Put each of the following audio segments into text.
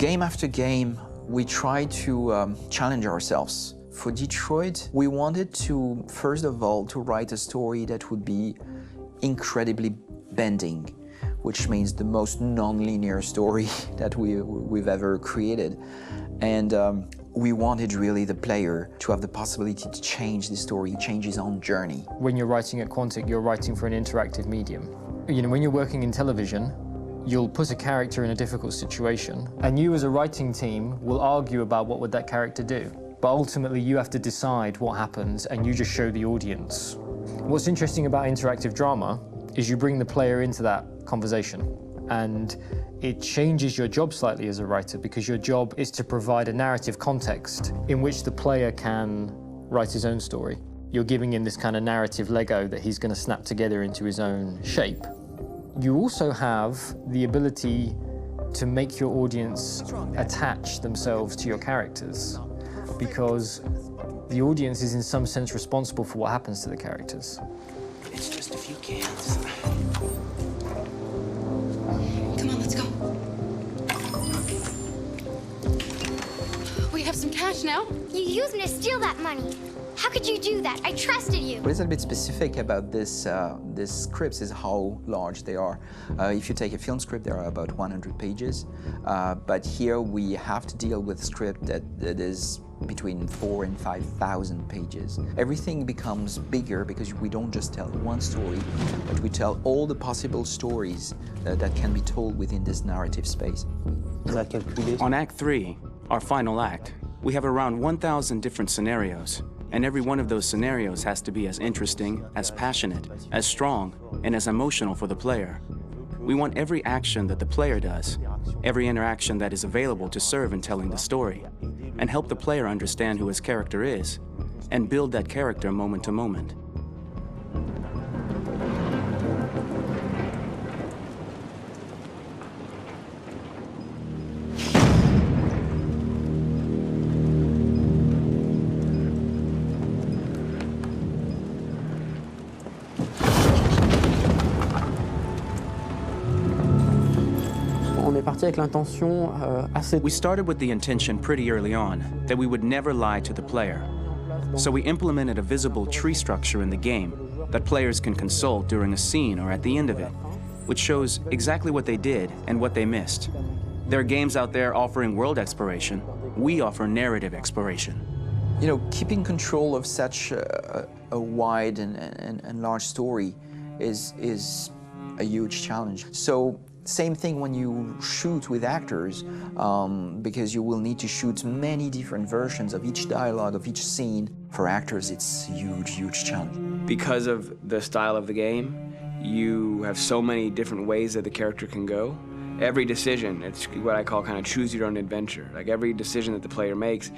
Game after game, we try to challenge ourselves. For Detroit, we wanted to, first of all, to write a story that would be incredibly bending, which means the most non-linear story that we've ever created. And we wanted really the player to have the possibility to change the story, change his own journey. When you're writing at Quantic, you're writing for an interactive medium. You know, when you're working in television, you'll put a character in a difficult situation, and you as a writing team will argue about what would that character do. But ultimately, you have to decide what happens, and you just show the audience. What's interesting about interactive drama is you bring the player into that conversation, and it changes your job slightly as a writer, because your job is to provide a narrative context in which the player can write his own story. You're giving him this kind of narrative Lego that he's going to snap together into his own shape. You also have the ability to make your audience attach themselves to your characters, because the audience is in some sense responsible for what happens to the characters. It's just a few cans. Come on, let's go. We have some cash now. You used me to steal that money. How could you do that? I trusted you. What is a bit specific about these scripts is how large they are. If you take a film script, there are about 100 pages. But here we have to deal with a script that is between 4,000 and 5,000 pages. Everything becomes bigger because we don't just tell one story, but we tell all the possible stories that can be told within this narrative space. On Act 3, our final act, we have around 1,000 different scenarios. And every one of those scenarios has to be as interesting, as passionate, as strong, and as emotional for the player. We want every action that the player does, every interaction that is available to serve in telling the story, and help the player understand who his character is, and build that character moment to moment. We started with the intention pretty early on that we would never lie to the player. So we implemented a visible tree structure in the game that players can consult during a scene or at the end of it, which shows exactly what they did and what they missed. There are games out there offering world exploration. We offer narrative exploration. You know, keeping control of such a wide and large story is a huge challenge. So, same thing when you shoot with actors, because you will need to shoot many different versions of each dialogue, of each scene. For actors, it's a huge, huge challenge. Because of the style of the game, you have so many different ways that the character can go. Every decision, it's what I call kind of choose your own adventure. Like every decision that the player makes,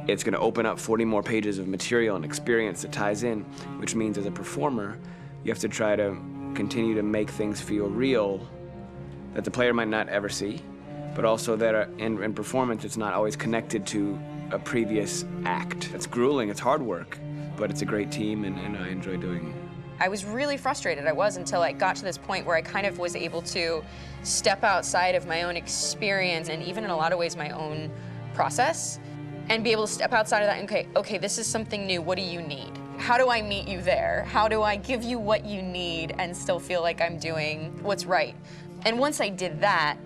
it's going to open up 40 more pages of material and experience that ties in, which means as a performer, you have to try to continue to make things feel real that the player might not ever see, but also that in performance, it's not always connected to a previous act. It's grueling, it's hard work, but it's a great team, and I enjoy doing it. I was really frustrated, until I got to this point where I kind of was able to step outside of my own experience and even in a lot of ways my own process, and be able to step outside of that and, okay, this is something new, what do you need? How do I meet you there? How do I give you what you need and still feel like I'm doing what's right? And once I did that,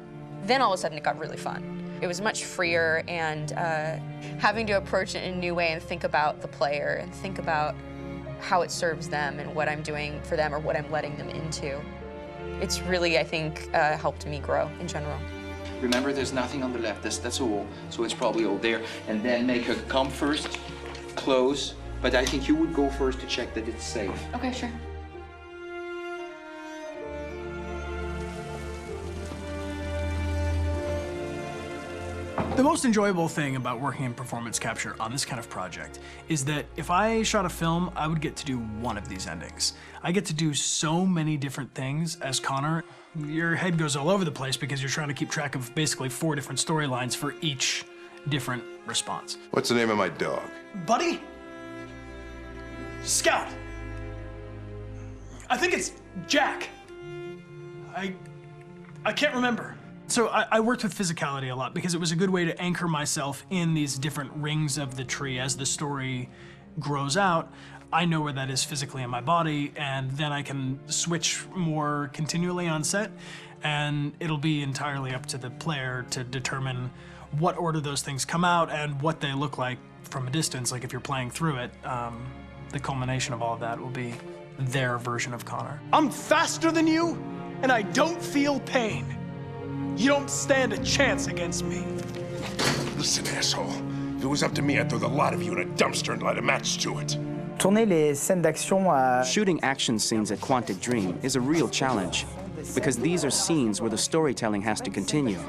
then all of a sudden it got really fun. It was much freer, and having to approach it in a new way and think about the player and think about how it serves them and what I'm doing for them or what I'm letting them into. It's really, I think, helped me grow in general. Remember, there's nothing on the left. That's all. So it's probably all there. And then make her come first, close. But I think you would go first to check that it's safe. Okay, sure. The most enjoyable thing about working in performance capture on this kind of project is that if I shot a film, I would get to do one of these endings. I get to do so many different things as Connor. Your head goes all over the place because you're trying to keep track of basically 4 different storylines for each different response. What's the name of my dog? Buddy? Scout. I think it's Jack. I can't remember. So I worked with physicality a lot because it was a good way to anchor myself in these different rings of the tree as the story grows out. I know where that is physically in my body, and then I can switch more continually on set, and it'll be entirely up to the player to determine what order those things come out and what they look like from a distance. Like if you're playing through it, the culmination of all of that will be their version of Connor. I'm faster than you, and I don't feel pain. You don't stand a chance against me. Listen, asshole. If it was up to me, I'd throw the lot of you in a dumpster and light a match to it. Tourner les scènes d'action à... Shooting action scenes at Quantic Dream is a real challenge, because these are scenes where the storytelling has to continue.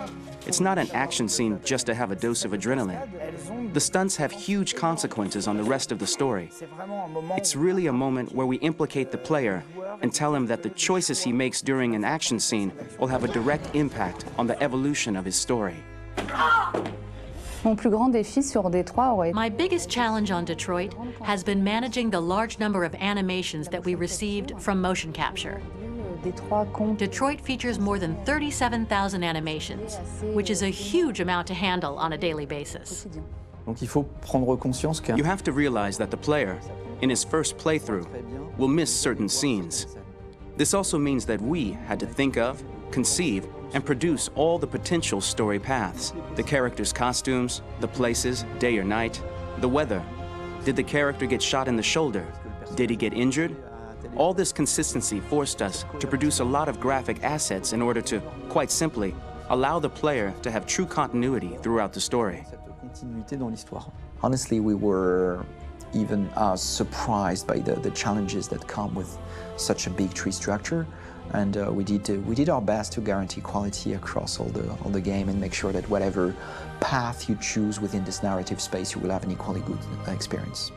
It's not an action scene just to have a dose of adrenaline. The stunts have huge consequences on the rest of the story. It's really a moment where we implicate the player and tell him that the choices he makes during an action scene will have a direct impact on the evolution of his story. Mon plus grand défi sur Détroit aurait... My biggest challenge on Detroit has been managing the large number of animations that we received from motion capture. Detroit features more than 37,000 animations, which is a huge amount to handle on a daily basis. Donc il faut prendre conscience que... You have to realize that the player, in his first playthrough, will miss certain scenes. This also means that we had to think of, conceive, and produce all the potential story paths. The characters' costumes, the places, day or night, the weather. Did the character get shot in the shoulder? Did he get injured? All this consistency forced us to produce a lot of graphic assets in order to, quite simply, allow the player to have true continuity throughout the story. Honestly, we were even surprised by the challenges that come with such a big tree structure, and we did our best to guarantee quality across all the game and make sure that whatever path you choose within this narrative space, you will have an equally good experience.